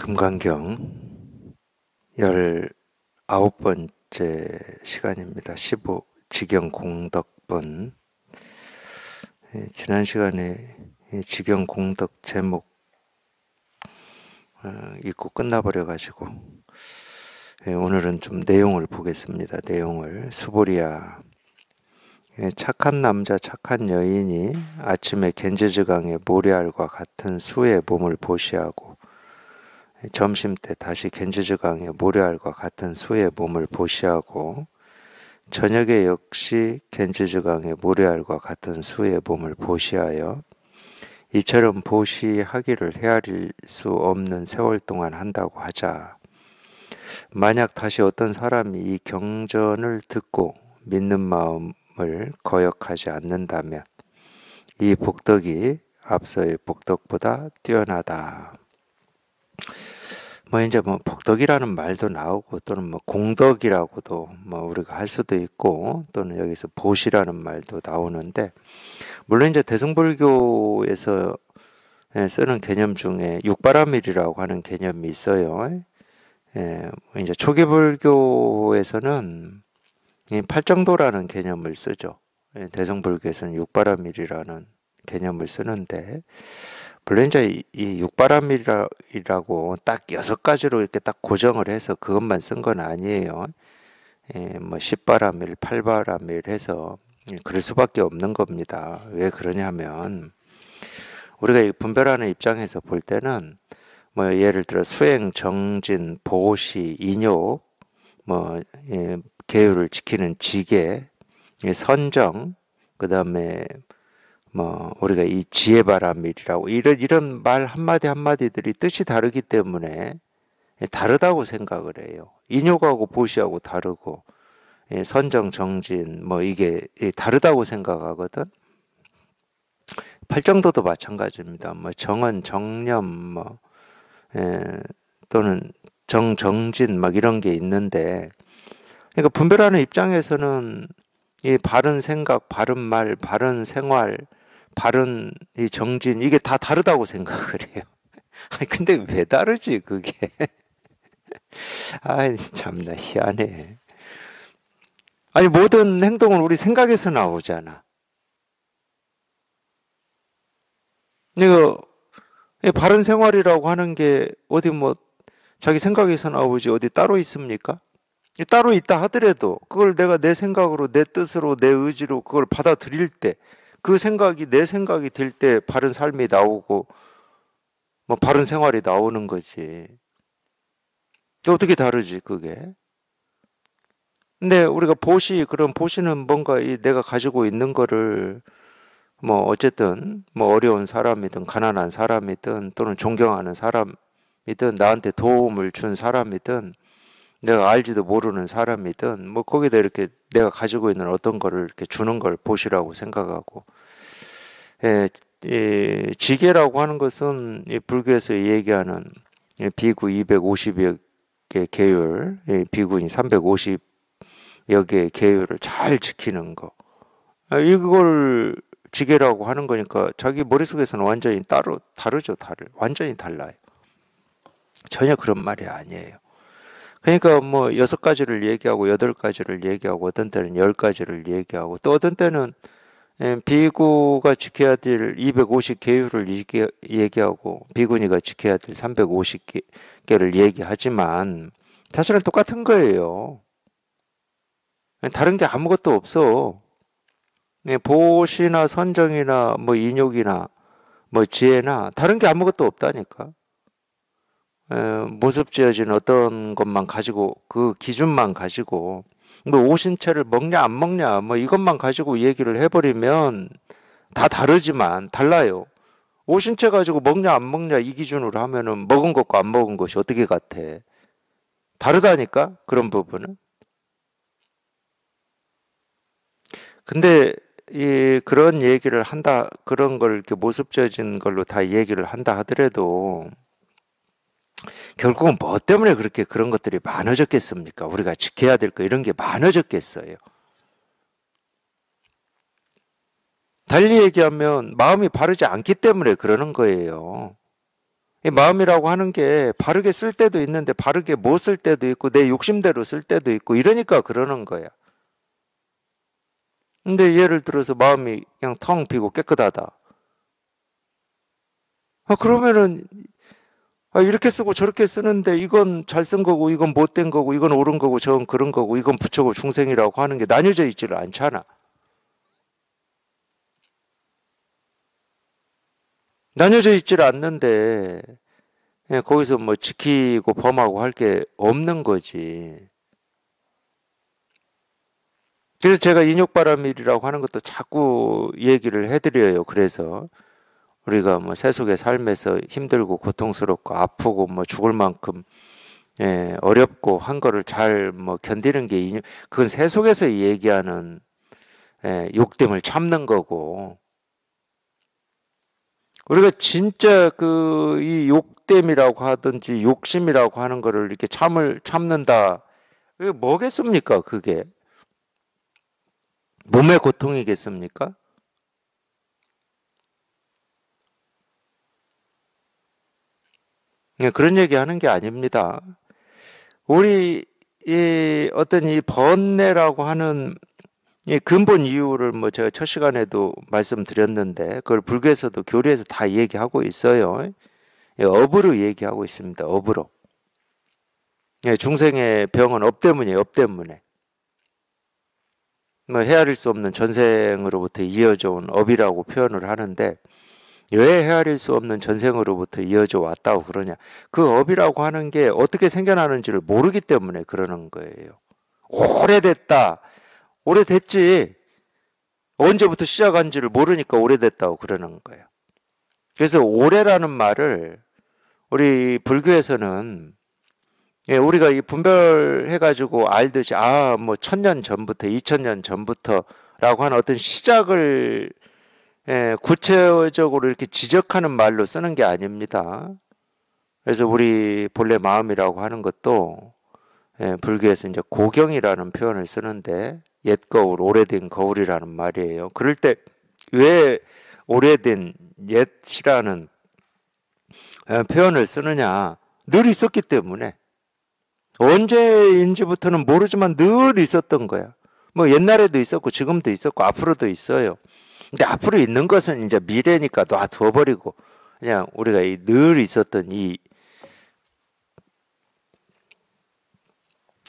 금강경 19번째 시간입니다. 15 지경 공덕본. 지난 시간에 지경 공덕 제목 읽고 끝나버려가지고 오늘은 좀 내용을 보겠습니다. 내용을. 수보리야, 착한 남자 착한 여인이 아침에 겐제즈강의 모래알과 같은 수의 몸을 보시하고 점심때 다시 겐제즈강의 모래알과 같은 수의 몸을 보시하고 저녁에 역시 겐제즈강의 모래알과 같은 수의 몸을 보시하여 이처럼 보시하기를 헤아릴 수 없는 세월 동안 한다고 하자. 만약 다시 어떤 사람이 이 경전을 듣고 믿는 마음을 거역하지 않는다면 이 복덕이 앞서의 복덕보다 뛰어나다. 이제 복덕이라는 말도 나오고 또는 공덕이라고도 우리가 할 수도 있고 또는 여기서 보시라는 말도 나오는데, 물론 이제 대승불교에서 쓰는 개념 중에 육바라밀이라고 하는 개념이 있어요. 이제 초기 불교에서는 팔정도라는 개념을 쓰죠. 대승불교에서는 육바라밀이라는 개념을 쓰는데, 물론 이제 이 육바라밀이라고 딱 6가지로 이렇게 딱 고정을 해서 그것만 쓴 건 아니에요. 10바라밀, 8바라밀 해서 그럴 수밖에 없는 겁니다. 왜 그러냐면 우리가 분별하는 입장에서 볼 때는 예를 들어 수행, 정진, 보시, 인욕, 계율을 지키는 지계, 선정, 그 다음에 우리가 이 지혜바라밀이라고 이런 말 한마디 한마디들이 뜻이 다르기 때문에 다르다고 생각을 해요. 인욕하고 보시하고 다르고 선정, 정진 이게 다르다고 생각하거든. 팔정도도 마찬가지입니다. 정언, 정념 또는 정진 이런 게 있는데, 그러니까 분별하는 입장에서는 이 바른 생각, 바른 말, 바른 생활, 바른 이 정진, 이게 다 다르다고 생각을 해요. 아니 근데 왜 다르지 그게? 아이 참나 희한해. 아니 모든 행동은 우리 생각에서 나오잖아. 이거 바른 생활이라고 하는 게 어디 자기 생각에서 나오지 어디 따로 있습니까? 따로 있다 하더라도 그걸 내가 내 생각으로, 내 뜻으로, 내 의지로 그걸 받아들일 때, 그 생각이 내 생각이 될 때 바른 삶이 나오고 바른 생활이 나오는 거지. 어떻게 다르지 그게? 근데 우리가 그런 보시는 뭔가 내가 가지고 있는 거를 어쨌든 어려운 사람이든 가난한 사람이든 또는 존경하는 사람이든 나한테 도움을 준 사람이든 내가 알지도 모르는 사람이든 거기다 이렇게 내가 가지고 있는 어떤 거를 이렇게 주는 걸 보시라고 생각하고, 지계라고 하는 것은 이 불교에서 얘기하는 비구 250여 개 계율, 비구니 350여 개의 계율을 잘 지키는 거, 이걸 지계라고 하는 거니까 자기 머릿속에서는 완전히 다르죠. 완전히 달라요. 전혀 그런 말이 아니에요. 그러니까 6가지를 얘기하고 8가지를 얘기하고 어떤 때는 10가지를 얘기하고 또 어떤 때는 비구가 지켜야 될 250 계율을 얘기하고 비구니가 지켜야 될 350개를 얘기하지만 사실은 똑같은 거예요. 다른 게 아무것도 없어. 보시나 선정이나 인욕이나 지혜나 다른 게 아무것도 없다니까. 모습 지어진 어떤 것만 가지고, 그 기준만 가지고 오신채를 먹냐 안 먹냐 이것만 가지고 얘기를 해버리면 다 다르지만 달라요. 오신채 가지고 먹냐 안 먹냐 이 기준으로 하면은 먹은 것과 안 먹은 것이 어떻게 같아? 다르다니까 그런 부분은. 근데 그런 얘기를 한다, 그런 걸 이렇게 모습 지어진 걸로 다 얘기를 한다 하더라도 결국은 뭐 때문에 그렇게 그런 것들이 많아졌겠습니까? 우리가 지켜야 될 거 이런 게 많아졌겠어요. 달리 얘기하면 마음이 바르지 않기 때문에 그러는 거예요. 이 마음이라고 하는 게 바르게 쓸 때도 있는데 바르게 못 쓸 때도 있고 내 욕심대로 쓸 때도 있고 이러니까 그러는 거야. 근데 예를 들어서 마음이 그냥 텅 비고 깨끗하다. 그러면은 이렇게 쓰고 저렇게 쓰는데 이건 잘 쓴 거고 이건 못된 거고 이건 옳은 거고 저건 그런 거고 이건 부처고 중생이라고 하는 게 나뉘어져 있지를 않잖아. 나뉘어져 있지를 않는데 거기서 뭐 지키고 범하고 할 게 없는 거지. 그래서 제가 인욕바람일이라고 하는 것도 자꾸 얘기를 해드려요. 그래서 우리가 뭐 세속의 삶에서 힘들고 고통스럽고 아프고 뭐 죽을 만큼 어렵고 한 거를 잘 뭐 견디는 게 그건 세속에서 얘기하는 욕됨을 참는 거고 우리가 진짜 그 이 욕됨이라고 하든지 욕심이라고 하는 거를 이렇게 참는다. 그게 뭐겠습니까? 그게 몸의 고통이겠습니까? 그런 얘기 하는 게 아닙니다. 우리 이 어떤 이 번뇌라고 하는 이 근본 이유를 뭐 제가 첫 시간에도 말씀드렸는데 그걸 불교에서도 교리에서 다 얘기하고 있어요. 업으로 얘기하고 있습니다. 업으로. 중생의 병은 업 때문이에요. 업 때문에. 뭐 헤아릴 수 없는 전생으로부터 이어져 온 업이라고 표현을 하는데 왜 헤아릴 수 없는 전생으로부터 이어져 왔다고 그러냐. 그 업이라고 하는 게 어떻게 생겨나는지를 모르기 때문에 그러는 거예요. 오래됐다. 오래됐지. 언제부터 시작한지를 모르니까 오래됐다고 그러는 거예요. 그래서 오래라는 말을 우리 불교에서는 우리가 이 분별해가지고 알듯이 뭐 1000년 전부터 2000년 전부터라고 하는 어떤 시작을 구체적으로 이렇게 지적하는 말로 쓰는 게 아닙니다. 그래서 우리 본래 마음이라고 하는 것도 불교에서 이제 고경이라는 표현을 쓰는데 옛 거울, 오래된 거울이라는 말이에요. 그럴 때 왜 오래된 옛이라는 표현을 쓰느냐? 늘 있었기 때문에 언제인지부터는 모르지만 늘 있었던 거야. 뭐 옛날에도 있었고 지금도 있었고 앞으로도 있어요. 근데 앞으로 있는 것은 이제 미래니까 놔둬버리고 그냥 우리가 늘 있었던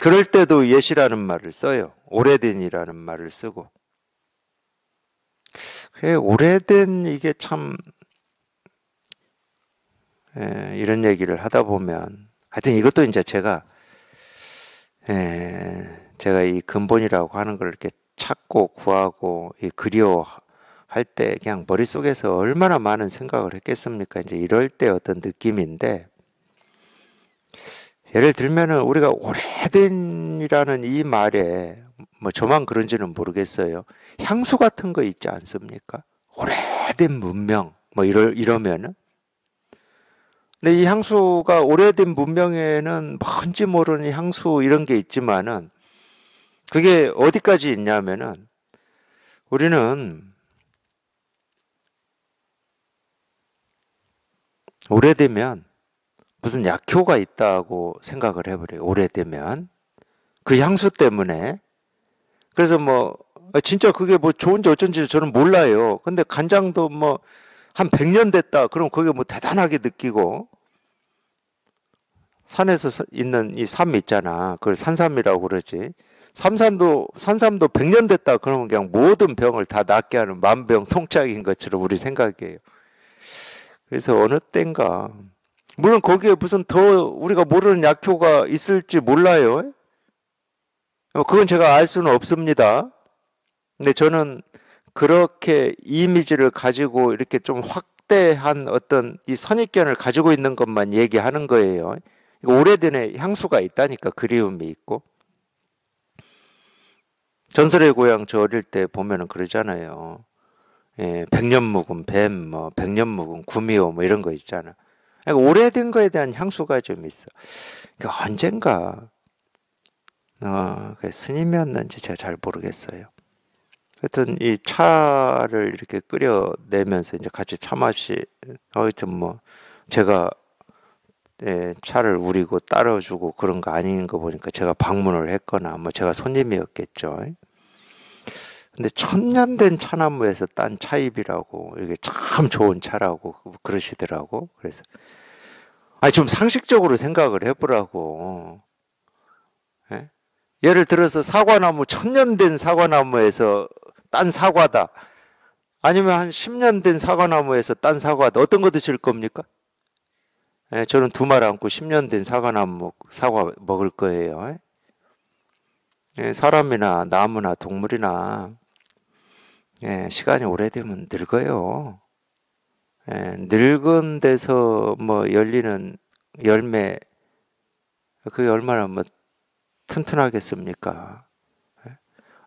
그럴 때도 옛이라는 말을 써요. 오래된이라는 말을 쓰고. 오래된 이게 참 이런 얘기를 하다 보면 하여튼 이것도 이제 제가 이 근본이라고 하는 걸 이렇게 찾고 구하고 그리워할 때 그냥 머릿속에서 얼마나 많은 생각을 했겠습니까? 이제 이럴 때 어떤 느낌인데 예를 들면은 우리가 오래된이라는 이 말에 뭐 저만 그런지는 모르겠어요. 향수 같은 거 있지 않습니까? 오래된 문명 뭐 이러면은 근데 이 향수가 오래된 문명에는 뭔지 모르는 향수 이런 게 있지만은 그게 어디까지 있냐면은 우리는 오래되면 무슨 약효가 있다고 생각을 해버려요. 오래되면 그 향수 때문에 그래서 뭐 진짜 그게 뭐 좋은지 어쩐지 저는 몰라요. 근데 간장도 뭐 한 100년 됐다. 그럼 그게 뭐 대단하게 느끼고 산에서 있는 이 삶 있잖아. 그걸 산삼이라고 그러지. 산삼도 100년 됐다. 그러면 그냥 모든 병을 다 낫게 하는 만병통치약인 것처럼 우리 생각이에요. 그래서 어느 땐가 물론 거기에 무슨 더 우리가 모르는 약효가 있을지 몰라요. 그건 제가 알 수는 없습니다. 근데 저는 그렇게 이미지를 가지고 이렇게 좀 확대한 어떤 이 선입견을 가지고 있는 것만 얘기하는 거예요. 오래된 향수가 있다니까 그리움이 있고. 전설의 고향 저 어릴 때 보면은 그러잖아요. 백년 묵은 뱀, 뭐 백년 묵은 구미호 뭐 이런 거 있잖아. 그러니까 오래된 거에 대한 향수가 좀 있어. 그러니까 언젠가 그 스님이었는지 제가 잘 모르겠어요. 하여튼 이 차를 이렇게 끓여내면서 이제 같이 차 마시 하여튼 뭐 제가 차를 우리고 따라주고 그런 거 아닌 거 보니까 제가 방문을 했거나 뭐 제가 손님이었겠죠. 근데 천년 된 차나무에서 딴 차잎이라고 이게 참 좋은 차라고 그러시더라고. 그래서 아니 좀 상식적으로 생각을 해보라고. 예? 예를 들어서 사과나무 천년 된 사과나무에서 딴 사과다. 아니면 한 10년 된 사과나무에서 딴 사과다. 어떤 거 드실 겁니까? 예, 저는 두 말 안고 10년 된 사과나무 사과 먹을 거예요. 예, 사람이나 나무나 동물이나 시간이 오래되면 늙어요. 늙은 데서 뭐 열리는 열매, 그게 얼마나 뭐 튼튼하겠습니까?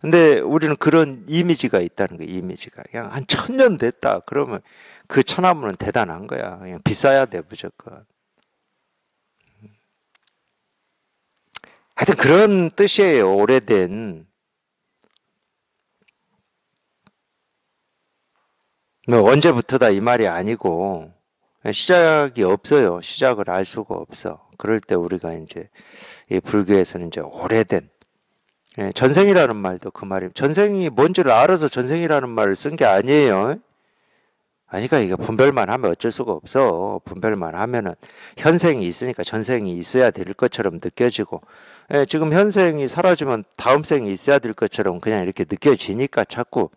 근데 우리는 그런 이미지가 있다는 거예요, 이미지가. 그냥 한 1000년 됐다. 그러면 그 차나무는 대단한 거야. 그냥 비싸야 돼, 무조건. 하여튼 그런 뜻이에요, 오래된. 뭐 언제부터다 이 말이 아니고 시작이 없어요. 시작을 알 수가 없어. 그럴 때 우리가 이제 이 불교에서는 이제 오래된 전생이라는 말도 그 말이에요. 전생이 뭔지를 알아서 전생이라는 말을 쓴 게 아니에요. 아니까 이게 분별만 하면 어쩔 수가 없어. 분별만 하면은 현생이 있으니까 전생이 있어야 될 것처럼 느껴지고 지금 현생이 사라지면 다음 생이 있어야 될 것처럼 그냥 이렇게 느껴지니까 자꾸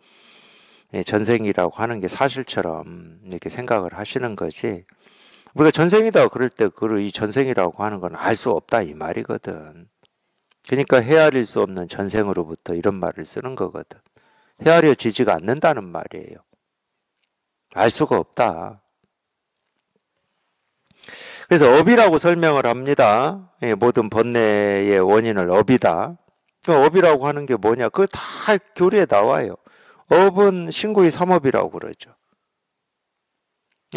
전생이라고 하는 게 사실처럼 이렇게 생각을 하시는 거지. 우리가 전생이다 그럴 때 이 전생이라고 하는 건 알 수 없다 이 말이거든. 그러니까 헤아릴 수 없는 전생으로부터 이런 말을 쓰는 거거든. 헤아려지지가 않는다는 말이에요. 알 수가 없다. 그래서 업이라고 설명을 합니다. 모든 번뇌의 원인을 업이다. 업이라고 하는 게 뭐냐? 그거 다 교리에 나와요. 업은 신구의 삼업이라고 그러죠.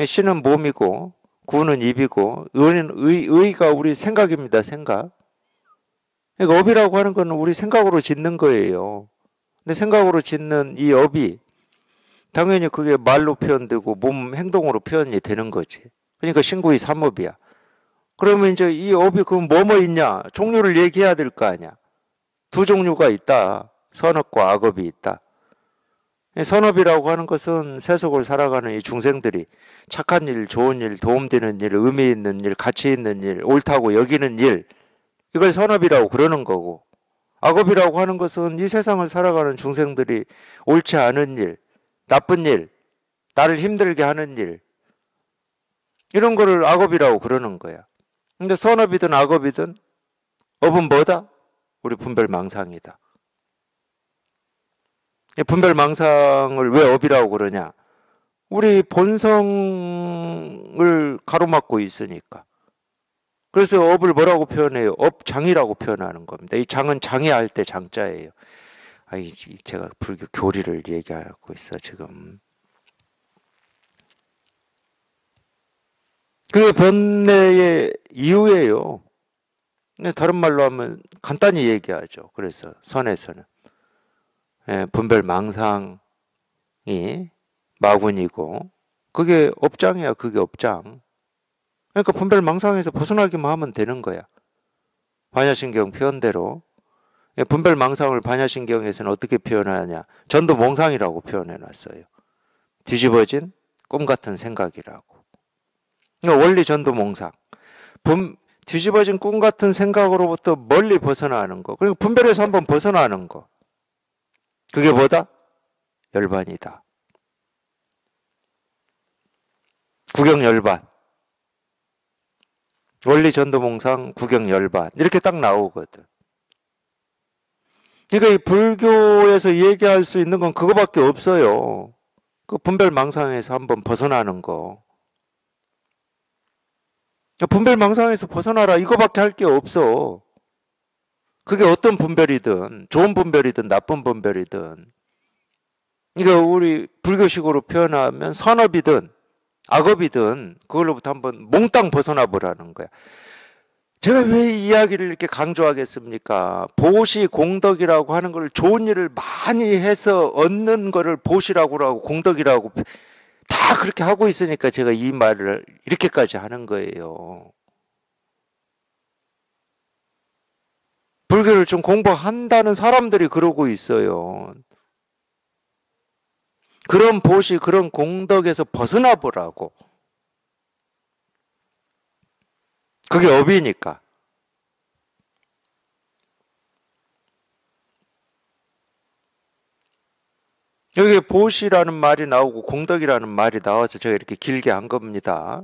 신은 몸이고 구는 입이고 의가 우리 생각입니다. 생각. 그러니까 업이라고 하는 건 우리 생각으로 짓는 거예요. 근데 생각으로 짓는 이 업이 당연히 그게 말로 표현되고 몸 행동으로 표현이 되는 거지. 그러니까 신구의 삼업이야. 그러면 이제 이 업이 그럼 뭐뭐 있냐? 종류를 얘기해야 될 거 아니야. 두 종류가 있다. 선업과 악업이 있다. 선업이라고 하는 것은 세속을 살아가는 이 중생들이 착한 일, 좋은 일, 도움되는 일, 의미 있는 일, 가치 있는 일, 옳다고 여기는 일, 이걸 선업이라고 그러는 거고, 악업이라고 하는 것은 이 세상을 살아가는 중생들이 옳지 않은 일, 나쁜 일, 나를 힘들게 하는 일, 이런 거를 악업이라고 그러는 거야. 근데 선업이든 악업이든 업은 뭐다? 우리 분별망상이다. 분별망상을 왜 업이라고 그러냐? 우리 본성을 가로막고 있으니까. 그래서 업을 뭐라고 표현해요? 업장이라고 표현하는 겁니다. 이 장은 장애할 때 장자예요. 제가 불교 교리를 얘기하고 있어, 지금. 그게 번뇌의 이유예요. 다른 말로 하면 간단히 얘기하죠. 그래서 선에서는. 분별망상이 마군이고 그게 업장이야. 그게 업장. 그러니까 분별망상에서 벗어나기만 하면 되는 거야. 반야신경 표현대로. 분별망상을 반야신경에서는 어떻게 표현하냐? 전도몽상이라고 표현해놨어요. 뒤집어진 꿈같은 생각이라고. 그러니까 원리 전도몽상. 뒤집어진 꿈같은 생각으로부터 멀리 벗어나는 거. 그러니까 분별에서 한번 벗어나는 거. 그게 뭐다? 열반이다. 구경열반. 원리 전도몽상 구경열반. 이렇게 딱 나오거든. 그러니까 이 불교에서 얘기할 수 있는 건 그거밖에 없어요. 그 분별망상에서 한번 벗어나는 거. 분별망상에서 벗어나라. 이거밖에 할 게 없어. 그게 어떤 분별이든 좋은 분별이든 나쁜 분별이든 그러니까 우리 불교식으로 표현하면 선업이든 악업이든 그걸로부터 한번 몽땅 벗어나 보라는 거야. 제가 왜 이 이야기를 이렇게 강조하겠습니까? 보시 공덕이라고 하는 걸 좋은 일을 많이 해서 얻는 거를 보시라고 하고 공덕이라고 다 그렇게 하고 있으니까 제가 이 말을 이렇게까지 하는 거예요. 불교를 좀 공부한다는 사람들이 그러고 있어요. 그런 보시, 그런 공덕에서 벗어나 보라고. 그게 업이니까. 여기 보시라는 말이 나오고 공덕이라는 말이 나와서 제가 이렇게 길게 한 겁니다.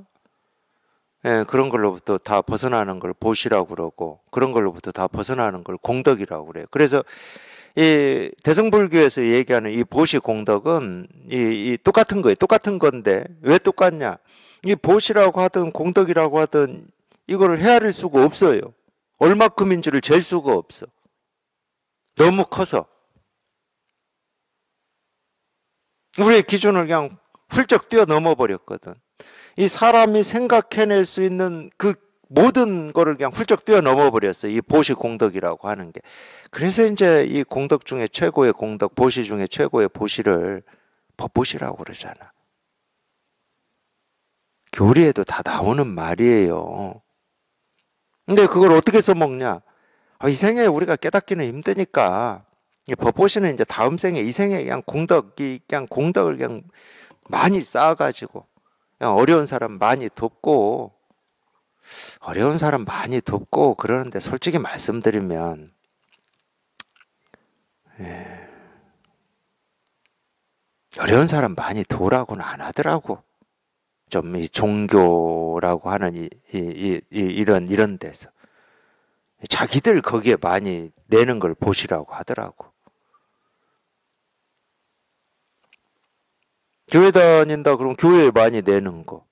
예, 그런 걸로부터 다 벗어나는 걸 보시라고 그러고, 그런 걸로부터 다 벗어나는 걸 공덕이라고 그래요. 그래서 이 대승불교에서 얘기하는 이 보시 공덕은 이 똑같은 거예요. 똑같은 건데 왜 똑같냐? 이 보시라고 하든 공덕이라고 하든 이거를 헤아릴 수가 없어요. 얼마큼인지를 잴 수가 없어. 너무 커서. 우리의 기준을 그냥 훌쩍 뛰어넘어 버렸거든. 이 사람이 생각해낼 수 있는 그 모든 거를 그냥 훌쩍 뛰어넘어 버렸어. 이 보시 공덕이라고 하는 게. 그래서 이제 이 공덕 중에 최고의 공덕, 보시 중에 최고의 보시를 법보시라고 그러잖아. 교리에도 다 나오는 말이에요. 근데 그걸 어떻게 써먹냐? 이 생에 우리가 깨닫기는 힘드니까 이 법보시는 이제 다음 생에 이 생에 그냥 그냥 공덕을 그냥 많이 쌓아가지고 그냥 어려운 사람 많이 돕고 그러는데 솔직히 말씀드리면 어려운 사람 많이 도라고는 안 하더라고. 좀 이 종교라고 하는 이런 데서 자기들 거기에 많이 내는 걸 보시라고 하더라고. 교회 다닌다 그러면 교회에 많이 내는 거.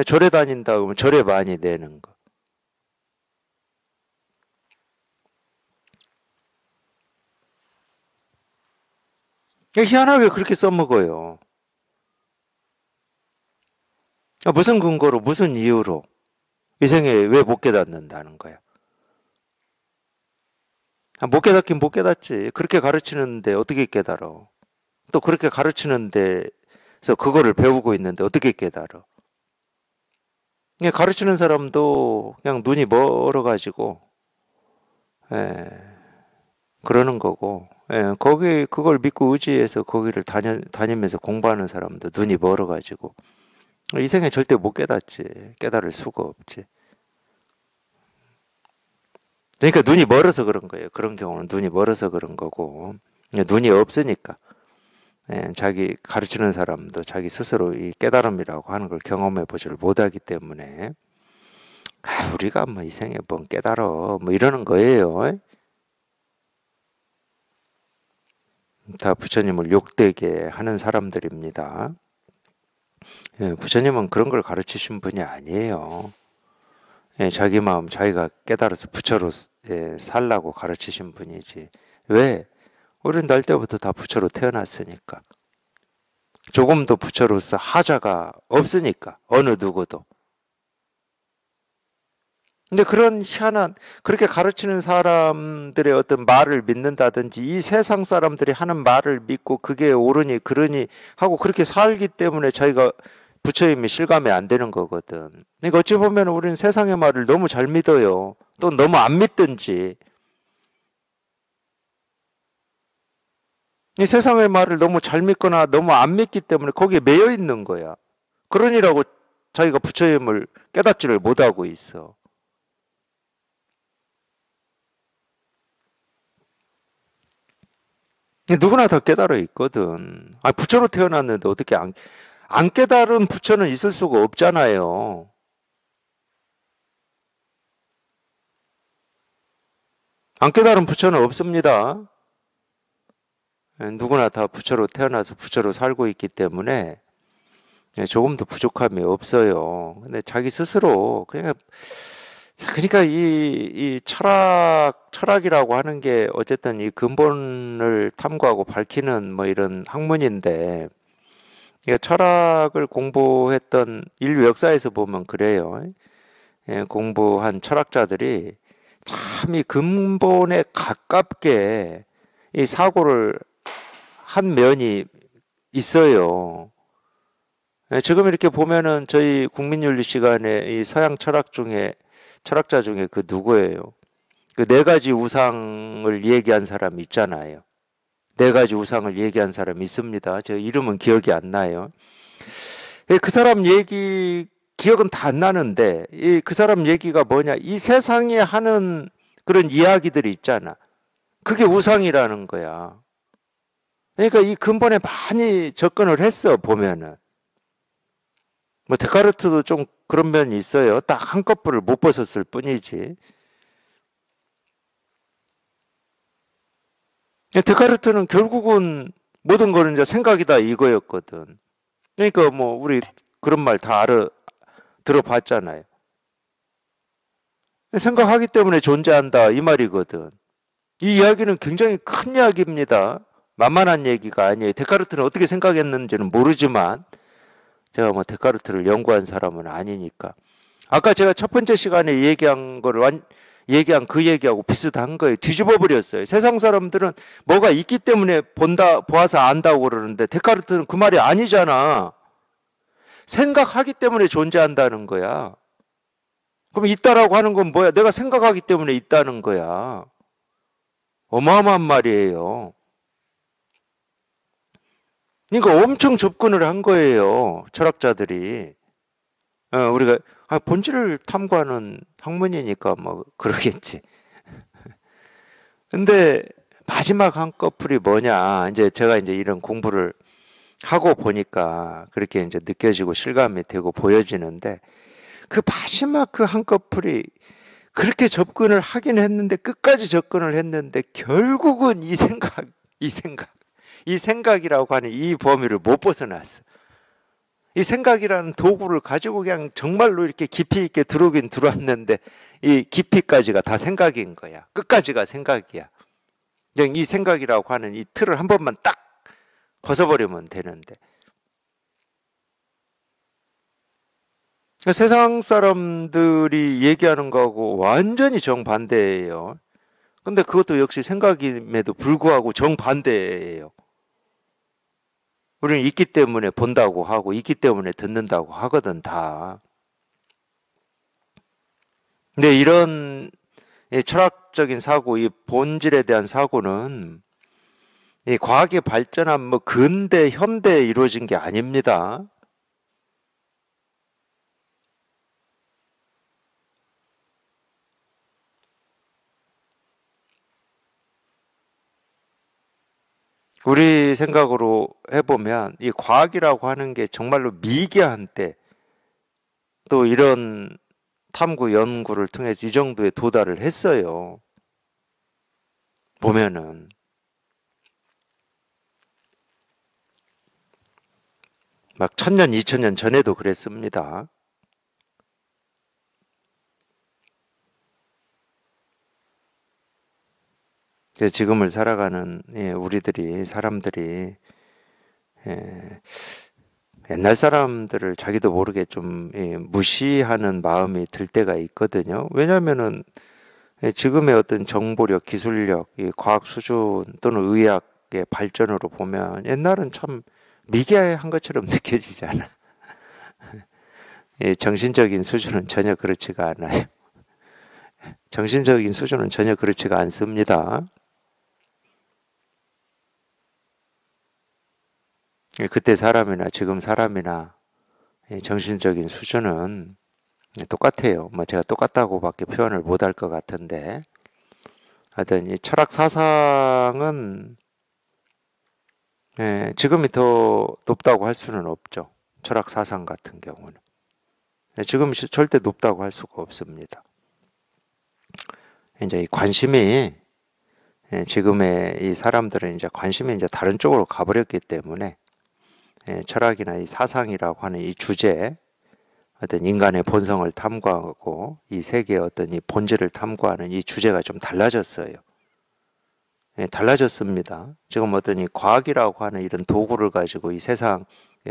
절에 다닌다 그러면 절에 많이 내는 거. 희한하게 그렇게 써먹어요. 무슨 근거로, 무슨 이유로 이 생에 왜 못 깨닫는다는 거야? 못 깨닫긴 못 깨닫지. 그렇게 가르치는데 어떻게 깨달아? 또 그렇게 가르치는데 서 그거를 배우고 있는데 어떻게 깨달아? 그냥 가르치는 사람도 그냥 눈이 멀어가지고 예, 그러는 거고 거기 그걸 믿고 의지해서 거기를 다니면서 공부하는 사람도 눈이 멀어가지고 이 생에 절대 못 깨닫지. 깨달을 수가 없지. 그러니까 눈이 멀어서 그런 거예요. 그런 경우는 눈이 멀어서 그런 거고 눈이 없으니까 자기 가르치는 사람도 자기 스스로 이 깨달음이라고 하는 걸 경험해 보지를 못하기 때문에 우리가 뭐 이 생에 뭔 깨달어 뭐 이러는 거예요. 다 부처님을 욕되게 하는 사람들입니다. 부처님은 그런 걸 가르치신 분이 아니에요. 자기 마음 자기가 깨달아서 부처로 살라고 가르치신 분이지. 왜? 우리는 날 때부터 다 부처로 태어났으니까. 조금도 부처로서 하자가 없으니까 어느 누구도. 근데 그런 희한한 그렇게 가르치는 사람들의 어떤 말을 믿는다든지 이 세상 사람들이 하는 말을 믿고 그게 옳으니 그러니 하고 그렇게 살기 때문에 자기가 부처님이 실감이 안 되는 거거든. 그러니까 어찌 보면 우리는 세상의 말을 너무 잘 믿어요. 또 너무 안 믿든지. 이 세상의 말을 너무 잘 믿거나 너무 안 믿기 때문에 거기에 매여 있는 거야. 그러니라고 자기가 부처님을 깨닫지를 못하고 있어. 누구나 다 깨달아 있거든. 부처로 태어났는데 어떻게 안 깨달은 부처는 있을 수가 없잖아요. 안 깨달은 부처는 없습니다. 누구나 다 부처로 태어나서 부처로 살고 있기 때문에 조금도 부족함이 없어요. 근데 자기 스스로 그러니까 이 철학이라고 하는 게 어쨌든 이 근본을 탐구하고 밝히는 뭐 이런 학문인데, 그러니까 철학을 공부했던 인류 역사에서 보면 그래요. 공부한 철학자들이 참 이 근본에 가깝게 이 사고를 한 면이 있어요. 지금 이렇게 보면은 저희 국민윤리 시간에 이 서양 철학자 중에 그 누구예요? 그 네 가지 우상을 얘기한 사람이 있잖아요. 네 가지 우상을 얘기한 사람이 있습니다. 저 이름은 기억이 안 나요. 그 사람 얘기 기억은 다 안 나는데 그 사람 얘기가 뭐냐? 이 세상에 하는 그런 이야기들이 있잖아. 그게 우상이라는 거야. 그러니까 이 근본에 많이 접근을 했어 보면은. 뭐 데카르트도 좀 그런 면이 있어요. 딱 한꺼풀을 못 벗었을 뿐이지. 데카르트는 결국은 모든 거는 이제 생각이다 이거였거든. 그러니까 뭐 우리 그런 말 다 들어봤잖아요. 생각하기 때문에 존재한다 이 말이거든. 이 이야기는 굉장히 큰 이야기입니다. 만만한 얘기가 아니에요. 데카르트는 어떻게 생각했는지는 모르지만 제가 뭐 데카르트를 연구한 사람은 아니니까. 아까 제가 첫 번째 시간에 얘기한 그 얘기하고 비슷한 거예요. 뒤집어 버렸어요. 세상 사람들은 뭐가 있기 때문에 보아서 안다고 그러는데 데카르트는 그 말이 아니잖아. 생각하기 때문에 존재한다는 거야. 그럼 있다라고 하는 건 뭐야? 내가 생각하기 때문에 있다는 거야. 어마어마한 말이에요. 그러니까 엄청 접근을 한 거예요. 철학자들이. 우리가 본질을 탐구하는 학문이니까 뭐 그러겠지. 근데 마지막 한꺼풀이 뭐냐? 이제 제가 이제 이런 공부를 하고 보니까 그렇게 이제 느껴지고 실감이 되고 보여지는데 그 마지막 그 한꺼풀이 그렇게 접근을 하긴 했는데 끝까지 접근을 했는데 결국은 이 생각이라고 하는 이 범위를 못 벗어났어. 이 생각이라는 도구를 가지고 그냥 정말로 이렇게 깊이 있게 들어오긴 들어왔는데 이 깊이까지가 다 생각인 거야. 끝까지가 생각이야. 그냥 이 생각이라고 하는 이 틀을 한 번만 딱 벗어버리면 되는데 세상 사람들이 얘기하는 거하고 완전히 정반대예요. 근데 그것도 역시 생각임에도 불구하고 정반대예요. 우리는 있기 때문에 본다고 하고 있기 때문에 듣는다고 하거든 다. 근데 이런 철학적인 사고, 이 본질에 대한 사고는 이 과학의 발전한 뭐 근대, 현대에 이루어진 게 아닙니다. 우리 생각으로 해보면 이 과학이라고 하는 게 정말로 미개한 때 또 이런 탐구 연구를 통해서 이 정도에 도달을 했어요. 보면은. 막 1000년, 2000년 전에도 그랬습니다. 지금을 살아가는 사람들이 옛날 사람들을 자기도 모르게 좀 무시하는 마음이 들 때가 있거든요. 왜냐하면은 지금의 어떤 정보력, 기술력, 이 과학 수준 또는 의학의 발전으로 보면 옛날은 참 미개한 것처럼 느껴지잖아. 정신적인 수준은 전혀 그렇지가 않아요. 정신적인 수준은 전혀 그렇지가 않습니다. 그때 사람이나 지금 사람이나 정신적인 수준은 똑같아요. 뭐 제가 똑같다고밖에 표현을 못할 것 같은데, 하여튼 이 철학 사상은 지금이 더 높다고 할 수는 없죠. 철학 사상 같은 경우는 지금이 절대 높다고 할 수가 없습니다. 이제 이 관심이 지금의 이 사람들은 이제 관심이 이제 다른 쪽으로 가버렸기 때문에 철학이나 이 사상이라고 하는 이 주제, 어떤 인간의 본성을 탐구하고 이 세계의 어떤 이 본질을 탐구하는 이 주제가 좀 달라졌어요. 달라졌습니다. 지금 어떤 이 과학이라고 하는 이런 도구를 가지고 이 세상의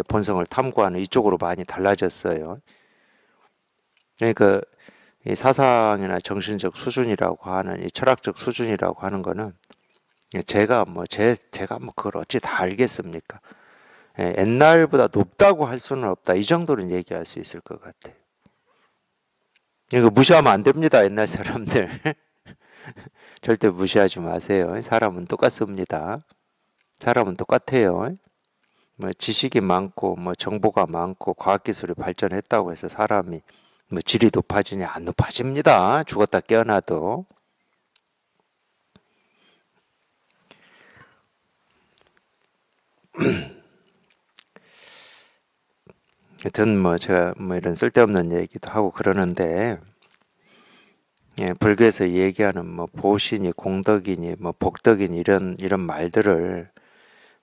본성을 탐구하는 이쪽으로 많이 달라졌어요. 그러니까 이 사상이나 정신적 수준이라고 하는 이 철학적 수준이라고 하는 거는 제가 뭐 그걸 어찌 다 알겠습니까? 옛날보다 높다고 할 수는 없다. 이 정도는 얘기할 수 있을 것 같아요. 이거 무시하면 안 됩니다. 옛날 사람들. 절대 무시하지 마세요. 사람은 똑같습니다. 사람은 똑같아요. 뭐 지식이 많고 뭐 정보가 많고 과학기술이 발전했다고 해서 사람이 뭐 질이 높아지냐? 안 높아집니다. 죽었다 깨어나도. 하여튼 뭐 제가 뭐 이런 쓸데없는 얘기도 하고 그러는데, 예, 불교에서 얘기하는 뭐 보신이 공덕이니 뭐 복덕이니 이런 말들을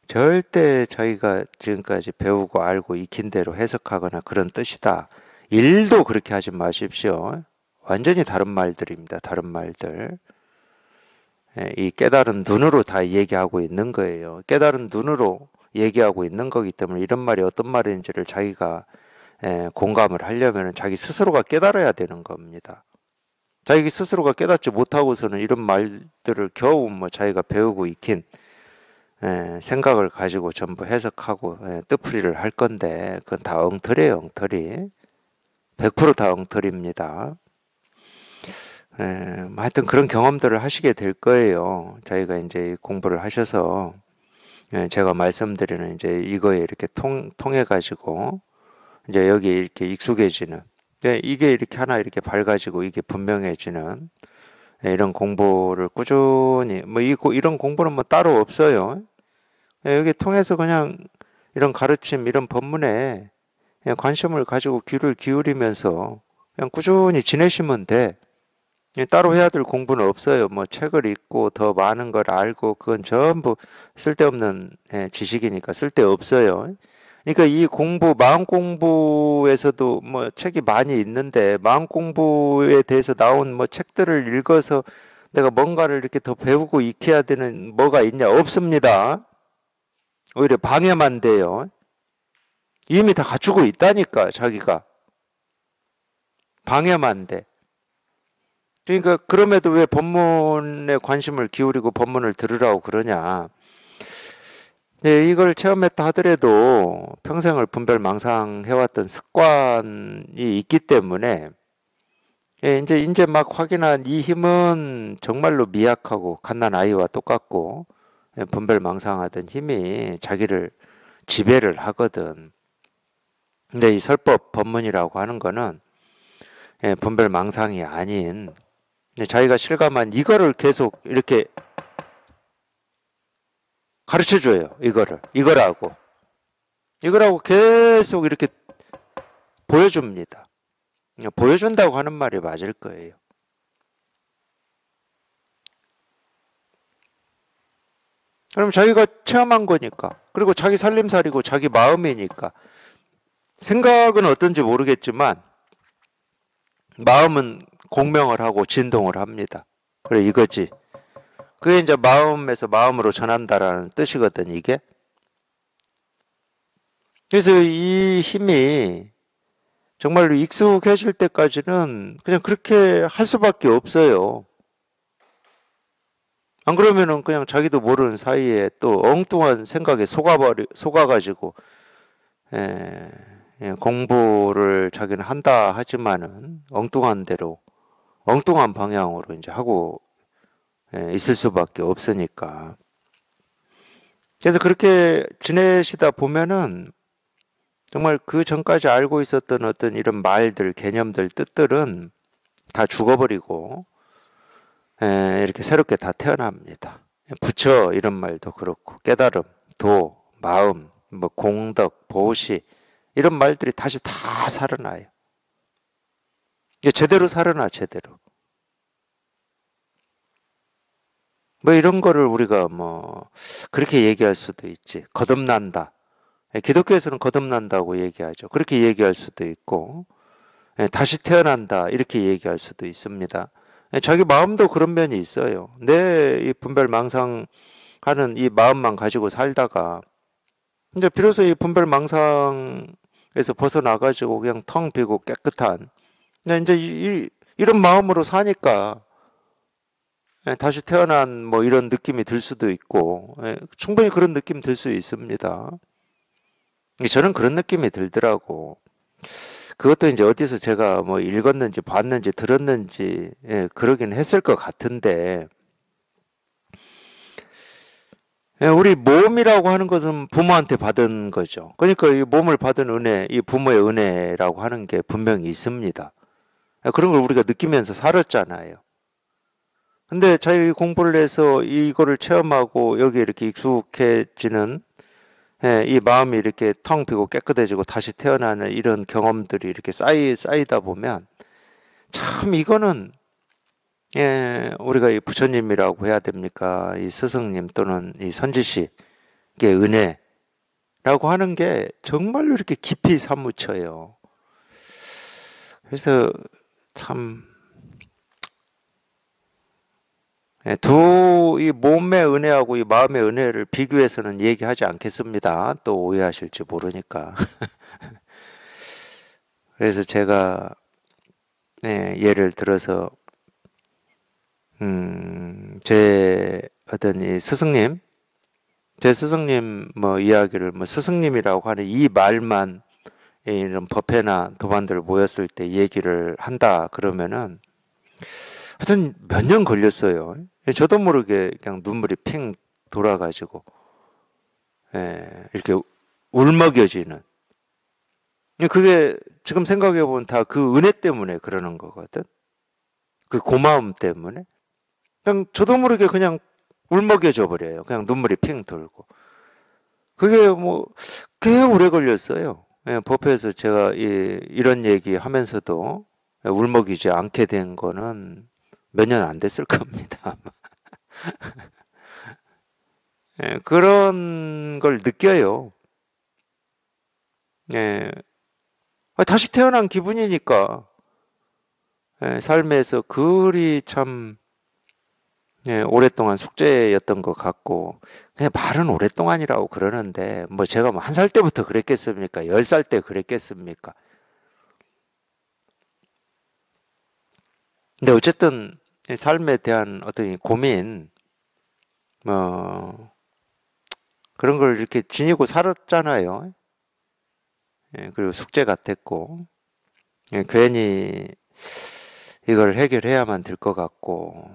절대 저희가 지금까지 배우고 알고 익힌 대로 해석하거나 그런 뜻이다, 일도 그렇게 하지 마십시오. 완전히 다른 말들입니다. 다른 말들. 예, 이 깨달은 눈으로 다 얘기하고 있는 거예요. 깨달은 눈으로 얘기하고 있는 거기 때문에 이런 말이 어떤 말인지를 자기가 공감을 하려면 자기 스스로가 깨달아야 되는 겁니다. 자기 스스로가 깨닫지 못하고서는 이런 말들을 겨우 뭐 자기가 배우고 익힌 생각을 가지고 전부 해석하고 뜻풀이를 할 건데, 그건 다 엉터리예요. 엉터리. 100%다 엉터리입니다. 하여튼 그런 경험들을 하시게 될 거예요. 자기가 이제 공부를 하셔서 제가 말씀드리는 이제 이거에 이렇게 통해 가지고 이제 여기 이렇게 익숙해지는, 이게 이렇게 하나 이렇게 밝아지고 이게 분명해지는 이런 공부를 꾸준히 뭐 이런 공부는 뭐 따로 없어요. 여기 통해서 그냥 이런 가르침, 이런 법문에 그냥 관심을 가지고 귀를 기울이면서 그냥 꾸준히 지내시면 돼. 따로 해야 될 공부는 없어요. 뭐 책을 읽고 더 많은 걸 알고 그건 전부 쓸데없는 지식이니까 쓸데없어요. 그러니까 이 공부, 마음 공부에서도 뭐 책이 많이 있는데, 마음 공부에 대해서 나온 뭐 책들을 읽어서 내가 뭔가를 이렇게 더 배우고 익혀야 되는 뭐가 있냐? 없습니다. 오히려 방해만 돼요. 이미 다 갖추고 있다니까, 자기가. 방해만 돼. 그러니까 그럼에도 왜 법문에 관심을 기울이고 법문을 들으라고 그러냐. 네, 이걸 체험했다 하더라도 평생을 분별망상해왔던 습관이 있기 때문에, 예, 이제 막 확인한 이 힘은 정말로 미약하고 갓난 아이와 똑같고, 예, 분별망상하던 힘이 자기를 지배를 하거든. 근데 이 설법 법문이라고 하는 거는 예, 분별망상이 아닌, 자기가 실감한 이거를 계속 이렇게 가르쳐줘요. 이거라고 계속 이렇게 보여줍니다. 보여준다고 하는 말이 맞을 거예요. 그럼 자기가 체험한 거니까, 그리고 자기 살림살이고 자기 마음이니까, 생각은 어떤지 모르겠지만 마음은 공명을 하고 진동을 합니다. 그래, 이거지. 그게 이제 마음에서 마음으로 전한다라는 뜻이거든, 이게. 그래서 이 힘이 정말로 익숙해질 때까지는 그냥 그렇게 할 수밖에 없어요. 안 그러면은 그냥 자기도 모르는 사이에 또 엉뚱한 생각에 속아가지고, 공부를 자기는 한다 하지만은 엉뚱한 대로, 엉뚱한 방향으로 이제 하고 있을 수밖에 없으니까. 그래서 그렇게 지내시다 보면은 정말 그 전까지 알고 있었던 어떤 이런 말들, 개념들, 뜻들은 다 죽어버리고 이렇게 새롭게 다 태어납니다. 부처 이런 말도 그렇고, 깨달음, 도, 마음, 뭐 공덕, 보시 이런 말들이 다시 다 살아나요. 이제 제대로 살아나, 제대로. 뭐 이런 거를 우리가 뭐 그렇게 얘기할 수도 있지. 거듭난다. 기독교에서는 거듭난다고 얘기하죠. 그렇게 얘기할 수도 있고, 다시 태어난다 이렇게 얘기할 수도 있습니다. 자기 마음도 그런 면이 있어요. 내 이 분별망상하는 이 마음만 가지고 살다가 이제 비로소 이 분별망상에서 벗어나가지고 그냥 텅 비고 깨끗한, 이제 이런 마음으로 사니까 다시 태어난 뭐 이런 느낌이 들 수도 있고, 충분히 그런 느낌 들 수 있습니다. 저는 그런 느낌이 들더라고. 그것도 이제 어디서 제가 뭐 읽었는지 봤는지 들었는지, 예, 그러긴 했을 것 같은데, 예, 우리 몸이라고 하는 것은 부모한테 받은 거죠. 그러니까 이 몸을 받은 은혜, 이 부모의 은혜라고 하는 게 분명히 있습니다. 예, 그런 걸 우리가 느끼면서 살았잖아요. 근데 자기 공부를 해서 이거를 체험하고 여기에 이렇게 익숙해지는, 예, 이 마음이 이렇게 텅 비고 깨끗해지고 다시 태어나는 이런 경험들이 이렇게 쌓이다 보면 참 이거는, 예, 우리가 이 부처님이라고 해야 됩니까? 이 스승님 또는 이 선지식의 은혜라고 하는 게 정말로 이렇게 깊이 사무쳐요. 그래서 참, 예, 이 몸의 은혜하고 이 마음의 은혜를 비교해서는 얘기하지 않겠습니다. 또 오해하실지 모르니까. 그래서 제가, 예, 예를 들어서, 제 어떤 이 스승님, 제 스승님 뭐 이야기를 뭐 스승님이라고 하는 이 말만 이런 법회나 도반들 모였을 때 얘기를 한다 그러면은 하여튼 몇 년 걸렸어요. 저도 모르게 그냥 눈물이 핑 돌아가지고, 예, 이렇게 울먹여지는. 그게 지금 생각해 보면 다 그 은혜 때문에 그러는 거거든. 그 고마움 때문에. 그냥 저도 모르게 그냥 울먹여져 버려요. 그냥 눈물이 핑 돌고. 그게 뭐 꽤 오래 걸렸어요. 예, 법회에서 제가 이런 얘기 하면서도 울먹이지 않게 된 거는 몇 년 안 됐을 겁니다. 예, 그런 걸 느껴요. 예, 다시 태어난 기분이니까. 예, 삶에서 그리 참, 예, 오랫동안 숙제였던 것 같고, 그냥 말은 오랫동안이라고 그러는데, 뭐 제가 뭐 한 살 때부터 그랬겠습니까? 10살 때 그랬겠습니까? 근데 어쨌든, 삶에 대한 어떤 이 고민, 뭐, 그런 걸 이렇게 지니고 살았잖아요. 예, 그리고 숙제 같았고, 예, 괜히 이걸 해결해야만 될 것 같고,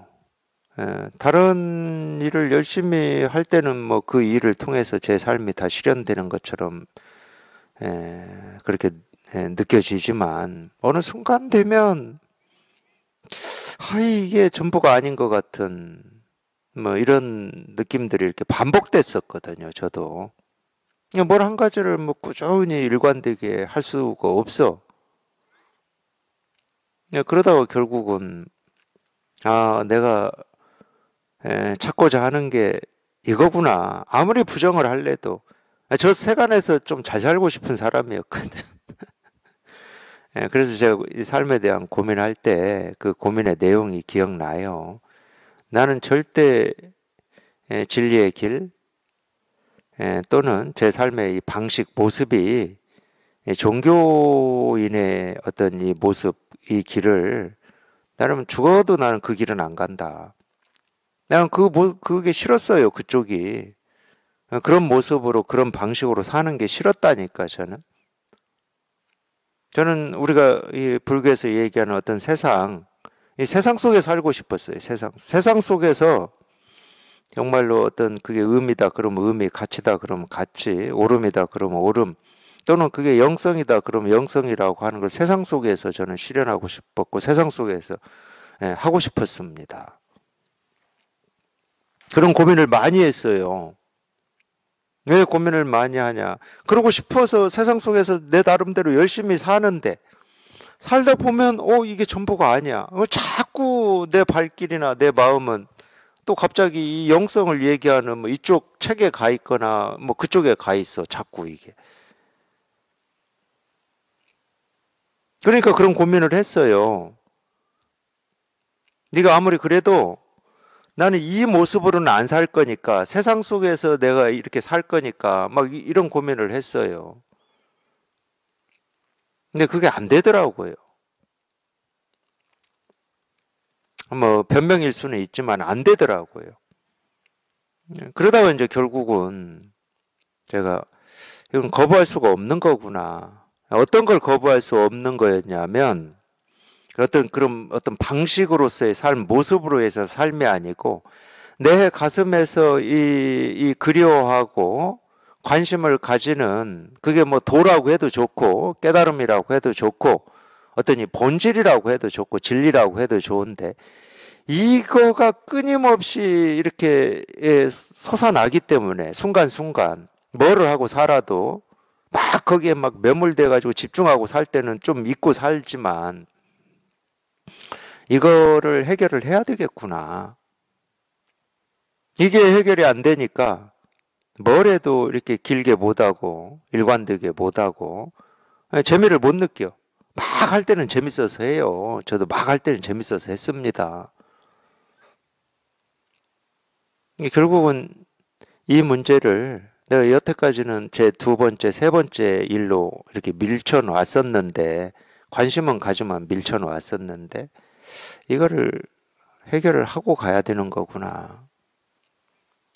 예, 다른 일을 열심히 할 때는 뭐 그 일을 통해서 제 삶이 다 실현되는 것처럼, 그렇게, 느껴지지만 어느 순간 되면 이게 전부가 아닌 것 같은 뭐 이런 느낌들이 이렇게 반복됐었거든요. 저도 뭘 한 가지를 뭐 꾸준히 일관되게 할 수가 없어. 그러다가 결국은 내가 찾고자 하는 게 이거구나. 아무리 부정을 할래도 저 세간에서 좀 잘 살고 싶은 사람이었거든. 그래서 제가 이 삶에 대한 고민할 때 그 고민의 내용이 기억나요. 나는 절대 진리의 길 또는 제 삶의 이 방식 모습이 종교인의 어떤 이 모습, 이 길을 나는 죽어도 나는 그 길은 안 간다. 나는 그게 싫었어요. 그쪽이. 그런 모습으로 그런 방식으로 사는 게 싫었다니까 저는. 저는 우리가 이 불교에서 얘기하는 어떤 세상, 이 세상 속에 살고 싶었어요. 세상 속에서 정말로 어떤 그게 의미다 그러면 의미, 가치다 그러면 가치, 오름이다 그러면 오름, 또는 그게 영성이다 그러면 영성이라고 하는 걸 세상 속에서 저는 실현하고 싶었고 세상 속에서 하고 싶었습니다. 그런 고민을 많이 했어요. 왜 고민을 많이 하냐? 그러고 싶어서 세상 속에서 내 나름대로 열심히 사는데 살다 보면 이게 전부가 아니야. 자꾸 내 발길이나 내 마음은 또 갑자기 이 영성을 얘기하는 뭐 이쪽 책에 가 있거나 뭐 그쪽에 가 있어. 자꾸 이게. 그러니까 그런 고민을 했어요. 네가 아무리 그래도 나는 이 모습으로는 안 살 거니까 세상 속에서 내가 이렇게 살 거니까 막 이런 고민을 했어요. 근데 그게 안 되더라고요. 뭐 변명일 수는 있지만 안 되더라고요. 그러다가 이제 결국은 제가 이건 거부할 수가 없는 거구나. 어떤 걸 거부할 수 없는 거였냐면 어떤 방식으로서의 삶, 모습으로해서 삶이 아니고 내 가슴에서 이 그리워하고 관심을 가지는 그게 뭐 도라고 해도 좋고 깨달음이라고 해도 좋고 어떤 이 본질이라고 해도 좋고 진리라고 해도 좋은데 이거가 끊임없이 이렇게 솟아나기 때문에 순간순간 뭐를 하고 살아도 막 거기에 막 매몰돼 가지고 집중하고 살 때는 좀 잊고 살지만 이거를 해결을 해야 되겠구나. 이게 해결이 안 되니까 뭘 해도 이렇게 길게 못하고 일관되게 못하고 재미를 못 느껴. 막 할 때는 재밌어서 해요. 저도 막 할 때는 재밌어서 했습니다. 결국은 이 문제를 내가 여태까지는 제 두 번째, 세 번째 일로 이렇게 밀쳐놨었는데 관심은 가지만 밀쳐놨었는데 이거를 해결을 하고 가야 되는 거구나.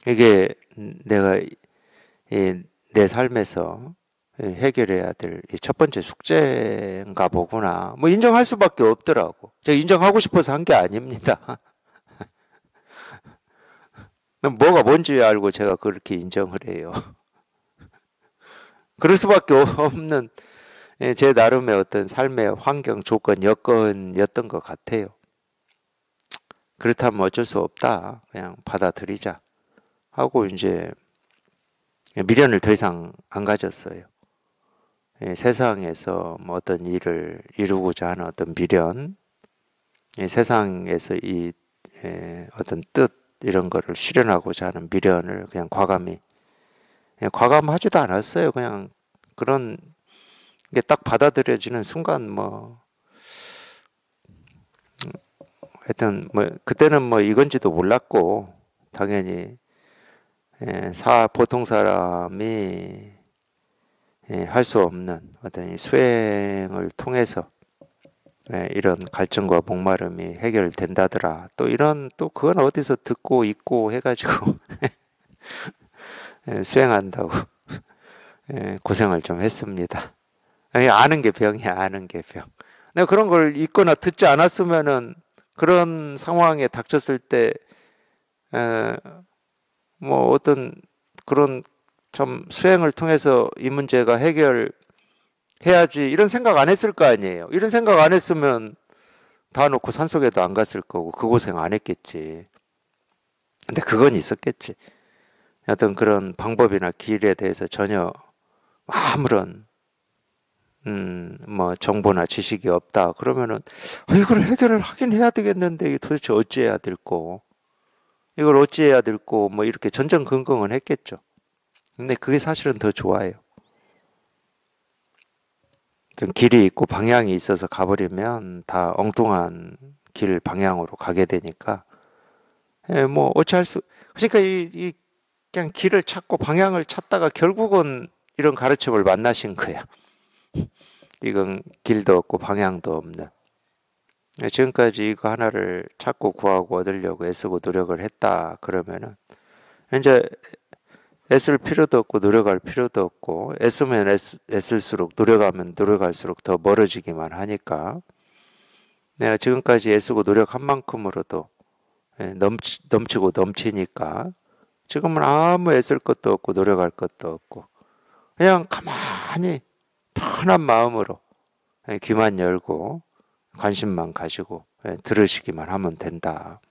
이게 내가 내 삶에서 해결해야 될 첫 번째 숙제인가 보구나. 뭐 인정할 수밖에 없더라고. 제가 인정하고 싶어서 한 게 아닙니다. 뭐가 뭔지 알고 제가 그렇게 인정을 해요. 그럴 수밖에 없는 제 나름의 어떤 삶의 환경, 조건, 여건이었던 것 같아요. 그렇다면 어쩔 수 없다. 그냥 받아들이자. 하고 이제 미련을 더 이상 안 가졌어요. 세상에서 뭐 어떤 일을 이루고자 하는 어떤 미련, 세상에서 이 어떤 뜻 이런 거를 실현하고자 하는 미련을 그냥 과감하지도 않았어요. 그냥 그런 게 딱 받아들여지는 순간 뭐 하여튼 뭐 그때는 뭐 이건지도 몰랐고 당연히 보통 사람이 할 수 없는 어떤 이 수행을 통해서 이런 갈증과 목마름이 해결된다더라. 또 이런 또 그건 어디서 듣고 있고 해가지고 수행한다고 고생을 좀 했습니다. 아니, 아는 게 병이야, 아는 게 병. 내가 그런 걸 읽거나 듣지 않았으면은 그런 상황에 닥쳤을 때, 뭐 어떤 그런 참 수행을 통해서 이 문제가 해결해야지 이런 생각 안 했을 거 아니에요. 이런 생각 안 했으면 다 놓고 산속에도 안 갔을 거고 그 고생 안 했겠지. 근데 그건 있었겠지. 어떤 그런 방법이나 길에 대해서 전혀 아무런 뭐 정보나 지식이 없다. 그러면은 이걸 해결을 하긴 해야 되겠는데 이게 도대체 어찌해야 될고 이걸 어찌해야 될고 뭐 이렇게 전전긍긍은 했겠죠. 근데 그게 사실은 더 좋아요. 어떤 길이 있고 방향이 있어서 가버리면 다 엉뚱한 길 방향으로 가게 되니까 뭐 어찌할 수 그러니까 이 그냥 길을 찾고 방향을 찾다가 결국은 이런 가르침을 만나신 거야. 이건 길도 없고 방향도 없는. 지금까지 이거 하나를 찾고 구하고 얻으려고 애쓰고 노력을 했다 그러면은 이제 애쓸 필요도 없고 노력할 필요도 없고 애쓰면 애쓸수록 노력하면 노력할수록 더 멀어지기만 하니까 내가 지금까지 애쓰고 노력한 만큼으로도 넘치고 넘치니까 지금은 아무 애쓸 것도 없고 노력할 것도 없고 그냥 가만히 편한 마음으로 귀만 열고 관심만 가지고 들으시기만 하면 된다.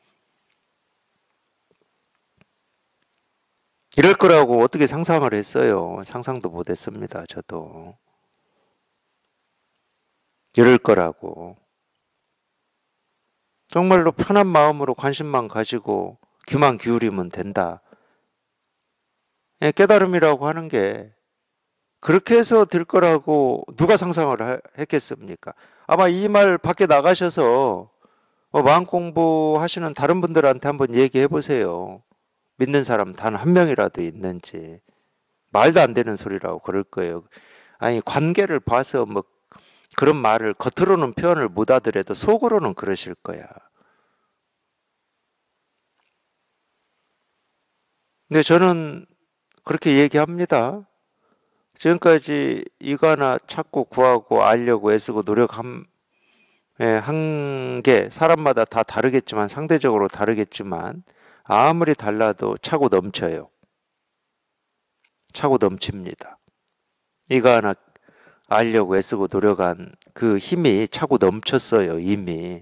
이럴 거라고 어떻게 상상을 했어요? 상상도 못 했습니다, 저도. 이럴 거라고. 정말로 편한 마음으로 관심만 가지고 귀만 기울이면 된다. 깨달음이라고 하는 게 그렇게 해서 될 거라고 누가 상상을 했겠습니까? 아마 이 말 밖에 나가셔서 마음 공부하시는 다른 분들한테 한번 얘기해 보세요. 믿는 사람 단 한 명이라도 있는지. 말도 안 되는 소리라고 그럴 거예요. 아니, 관계를 봐서 뭐 그런 말을 겉으로는 표현을 못 하더라도 속으로는 그러실 거야. 근데 저는 그렇게 얘기합니다. 지금까지 이거 하나 찾고 구하고 알려고 애쓰고 노력한 한 게 사람마다 다 다르겠지만 상대적으로 다르겠지만 아무리 달라도 차고 넘쳐요. 차고 넘칩니다. 이거 하나 알려고 애쓰고 노력한 그 힘이 차고 넘쳤어요, 이미.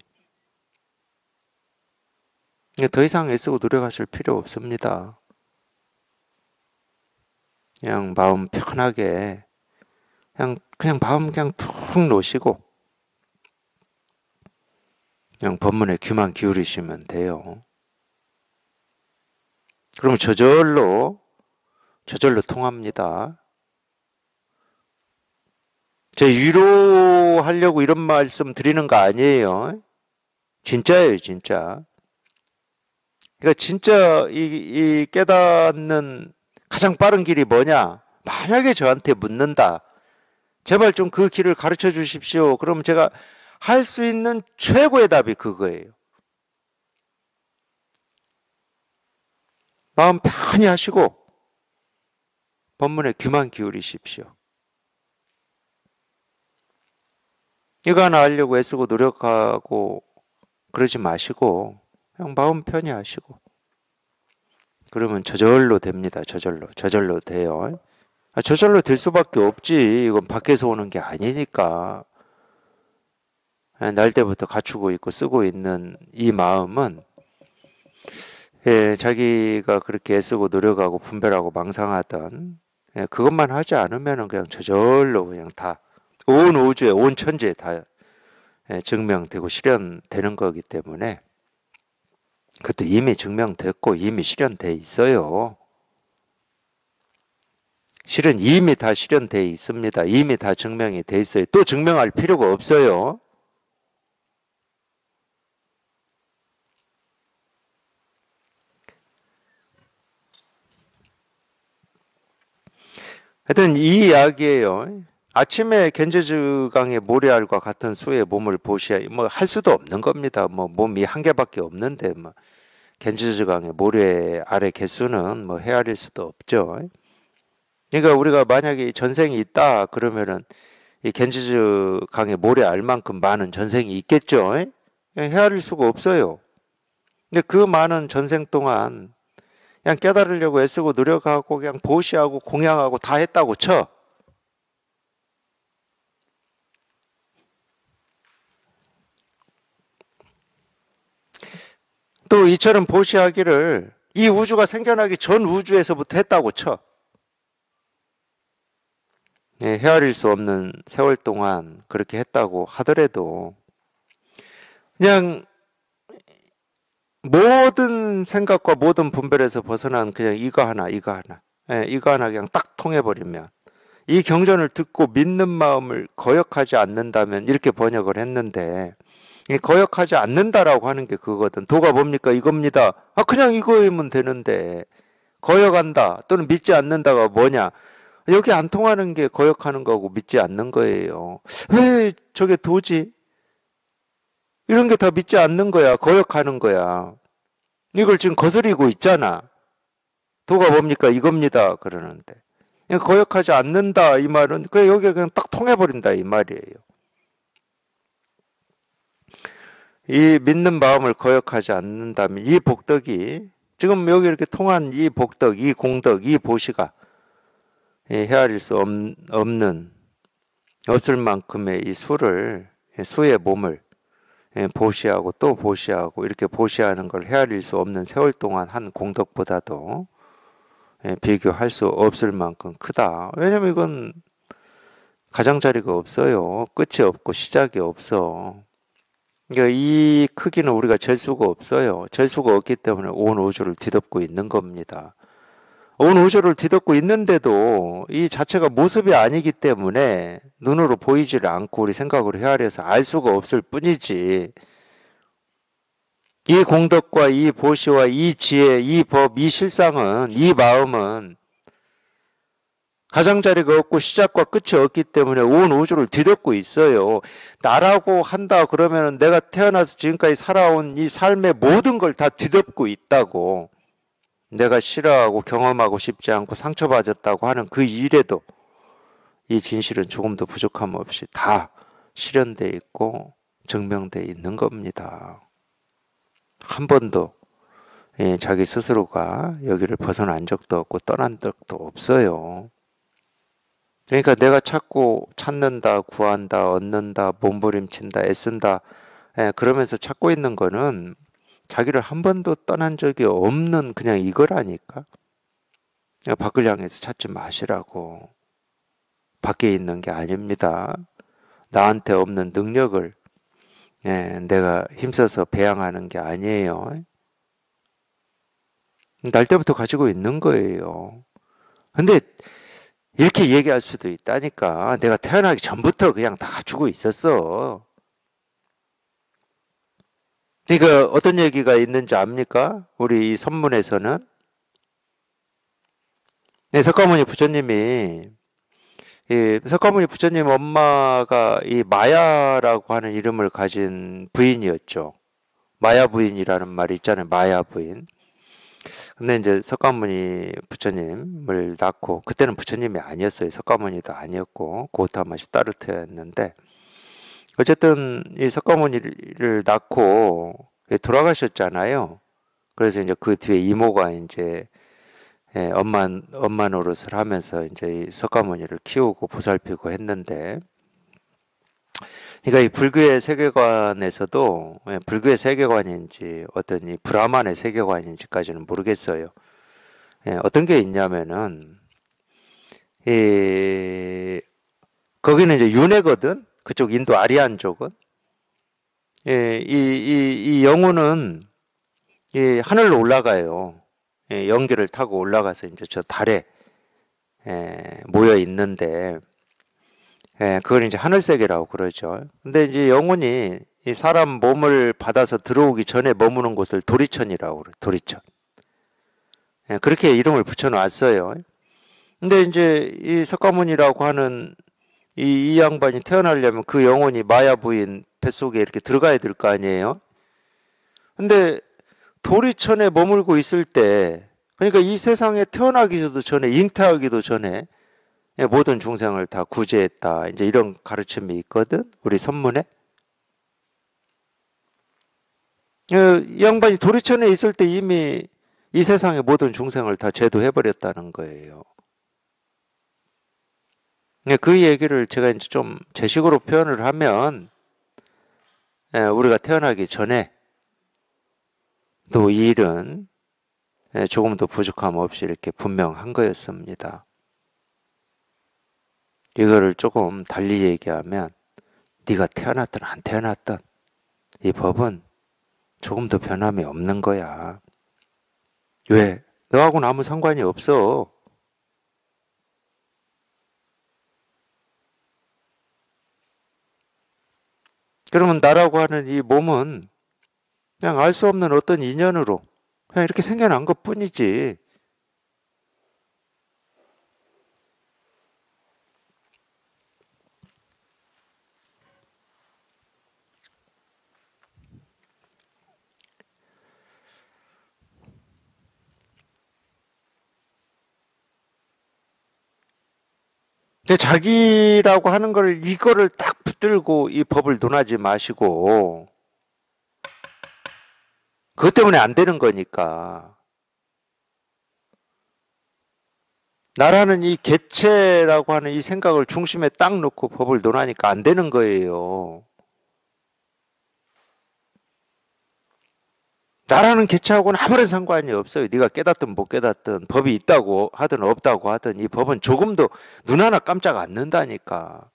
더 이상 애쓰고 노력하실 필요 없습니다. 그냥 마음 편하게, 그냥 마음 그냥 툭 놓으시고, 그냥 법문에 귀만 기울이시면 돼요. 그럼 저절로 통합니다. 제 위로하려고 이런 말씀 드리는 거 아니에요. 진짜예요, 진짜. 그러니까 진짜 이 깨닫는 가장 빠른 길이 뭐냐? 만약에 저한테 묻는다. 제발 좀 그 길을 가르쳐 주십시오. 그럼 제가 할 수 있는 최고의 답이 그거예요. 마음 편히 하시고 법문에 귀만 기울이십시오. 이거 하나 하려고 애쓰고 노력하고 그러지 마시고 그냥 마음 편히 하시고 그러면 저절로 됩니다. 저절로 돼요. 저절로 될 수밖에 없지. 이건 밖에서 오는 게 아니니까. 날 때부터 갖추고 있고 쓰고 있는 이 마음은 자기가 그렇게 애쓰고 노력하고 분별하고 망상하던 그것만 하지 않으면 그냥 저절로 그냥 다 온 우주에 온 천지에 다 증명되고 실현되는 거기 때문에 그것도 이미 증명됐고 이미 실현돼 있어요. 실은 이미 다 실현돼 있습니다. 이미 다 증명이 돼 있어요. 또 증명할 필요가 없어요. 하여튼 이 이야기예요. 아침에 겐제즈강의 모래알과 같은 수의 몸을 보시야 뭐 할 수도 없는 겁니다. 뭐 몸이 한 개밖에 없는데 뭐 겐제즈강의 모래알의 개수는 뭐 헤아릴 수도 없죠. 그러니까 우리가 만약에 전생이 있다 그러면은 이 겐제즈강의 모래알만큼 많은 전생이 있겠죠. 헤아릴 수가 없어요. 근데 그 많은 전생 동안 그냥 깨달으려고 애쓰고 노력하고 그냥 보시하고 공양하고 다 했다고 쳐. 또 이처럼 보시하기를 이 우주가 생겨나기 전 우주에서부터 했다고 쳐. 헤아릴 수 없는 세월 동안 그렇게 했다고 하더라도 그냥 모든 생각과 모든 분별에서 벗어난 그냥 이거 하나 이거 하나 그냥 딱 통해버리면 이 경전을 듣고 믿는 마음을 거역하지 않는다면 이렇게 번역을 했는데 거역하지 않는다라고 하는 게 그거거든. 도가 뭡니까? 이겁니다. 그냥 이거이면 되는데 거역한다 또는 믿지 않는다가 뭐냐? 여기 안 통하는 게 거역하는 거고 믿지 않는 거예요. 왜 저게 도지? 이런 게 다 믿지 않는 거야. 거역하는 거야. 이걸 지금 거스리고 있잖아. 도가 뭡니까? 이겁니다. 그러는데. 거역하지 않는다 이 말은 그냥 여기에 그냥 딱 통해버린다 이 말이에요. 이 믿는 마음을 거역하지 않는다면 이 복덕이 지금 여기 이렇게 통한 이 복덕, 이 공덕, 이 보시가 헤아릴 수 없는 없을 만큼의 이 수의 몸을 보시하고 또 보시하고 이렇게 보시하는 걸 헤아릴 수 없는 세월 동안 한 공덕보다도 비교할 수 없을 만큼 크다. 왜냐면 이건 가장자리가 없어요. 끝이 없고 시작이 없어. 그러니까 이 크기는 우리가 잴 수가 없어요. 잴 수가 없기 때문에 온 우주를 뒤덮고 있는 겁니다. 온 우주를 뒤덮고 있는데도 이 자체가 모습이 아니기 때문에 눈으로 보이지를 않고 우리 생각으로 헤아려서 알 수가 없을 뿐이지. 이 공덕과 이 보시와 이 지혜, 이 법, 이 실상은, 이 마음은 가장자리가 없고 시작과 끝이 없기 때문에 온 우주를 뒤덮고 있어요. 나라고 한다 그러면 내가 태어나서 지금까지 살아온 이 삶의 모든 걸 다 뒤덮고 있다고. 내가 싫어하고 경험하고 싶지 않고 상처받았다고 하는 그 일에도 이 진실은 조금도 부족함 없이 다 실현돼 있고 증명돼 있는 겁니다. 한 번도 자기 스스로가 여기를 벗어난 적도 없고 떠난 적도 없어요. 그러니까 내가 찾고 찾는다, 구한다, 얻는다, 몸부림친다, 애쓴다, 그러면서 찾고 있는 거는 자기를 한 번도 떠난 적이 없는 그냥 이거라니까. 밖을 향해서 찾지 마시라고. 밖에 있는 게 아닙니다. 나한테 없는 능력을 내가 힘써서 배양하는 게 아니에요. 날 때부터 가지고 있는 거예요. 근데 이렇게 얘기할 수도 있다니까. 내가 태어나기 전부터 그냥 다 가지고 있었어. 그러니까 어떤 얘기가 있는지 압니까? 우리 이 선문에서는 석가모니 부처님이 석가모니 부처님 엄마가 이 마야라고 하는 이름을 가진 부인이었죠. 마야 부인이라는 말이 있잖아요. 마야 부인. 근데 이제 석가모니 부처님을 낳고, 그때는 부처님이 아니었어요. 석가모니도 아니었고 고타마 시다르타였는데, 어쨌든 이 석가모니를 낳고 돌아가셨잖아요. 그래서 이제 그 뒤에 이모가 이제 엄마 노릇을 하면서 이제 이 석가모니를 키우고 보살피고 했는데, 그러니까 이 불교의 세계관에서도 불교의 세계관인지 어떤 이 브라만의 세계관인지까지는 모르겠어요. 어떤 게 있냐면은 거기는 이제 윤회거든. 그쪽 인도 아리안 쪽은 이 영혼은 하늘로 올라가요. 연기를 타고 올라가서 이제 저 달에 모여 있는데, 그걸 이제 하늘세계라고 그러죠. 근데 이제 영혼이 이 사람 몸을 받아서 들어오기 전에 머무는 곳을 도리천이라고 그래요. 도리천. 그렇게 이름을 붙여놨어요. 근데 이제 이 석가모니라고 하는 이 양반이 태어나려면 그 영혼이 마야 부인 뱃속에 이렇게 들어가야 될 거 아니에요? 근데 도리천에 머물고 있을 때, 그러니까 이 세상에 태어나기도 전에, 잉태하기도 전에 모든 중생을 다 구제했다. 이제 이런 가르침이 있거든. 우리 선문에. 이 양반이 도리천에 있을 때 이미 이 세상의 모든 중생을 다 제도해버렸다는 거예요. 그 얘기를 제가 이제 좀 제 식으로 표현을 하면, 우리가 태어나기 전에 또 이 일은 조금도 부족함 없이 이렇게 분명한 거였습니다. 이거를 조금 달리 얘기하면, 네가 태어났든 안 태어났든 이 법은 조금도 변함이 없는 거야. 왜? 너하고는 아무 상관이 없어. 그러면 나라고 하는 이 몸은 그냥 알 수 없는 어떤 인연으로 그냥 이렇게 생겨난 것 뿐이지. 근데 자기라고 하는 걸, 이거를 딱 붙들고 이 법을 논하지 마시고, 그것 때문에 안 되는 거니까. 나라는 이 개체라고 하는 이 생각을 중심에 딱 놓고 법을 논하니까 안 되는 거예요. 나라는 개체하고는 아무런 상관이 없어요. 네가 깨닫든 못 깨닫든, 법이 있다고 하든 없다고 하든 이 법은 조금도 눈 하나 깜짝 안 는다니까.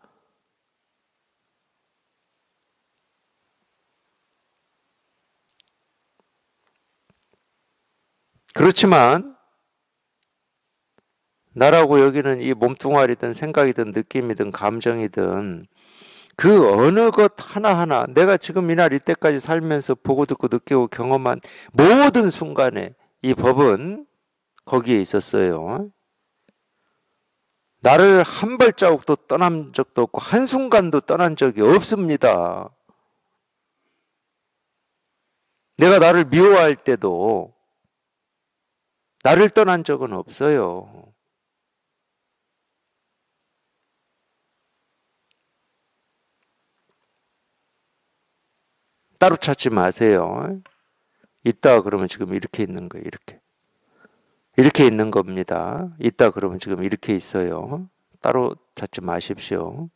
그렇지만 나라고 여기는 이 몸뚱아리든 생각이든 느낌이든 감정이든 그 어느 것 하나하나, 내가 지금 이날 이때까지 살면서 보고 듣고 느끼고 경험한 모든 순간에 이 법은 거기에 있었어요. 나를 한 발자국도 떠난 적도 없고 한순간도 떠난 적이 없습니다. 내가 나를 미워할 때도 나를 떠난 적은 없어요. 따로 찾지 마세요. 있다 그러면 지금 이렇게 있는 거예요. 이렇게. 이렇게 있는 겁니다. 있다 그러면 지금 이렇게 있어요. 따로 찾지 마십시오.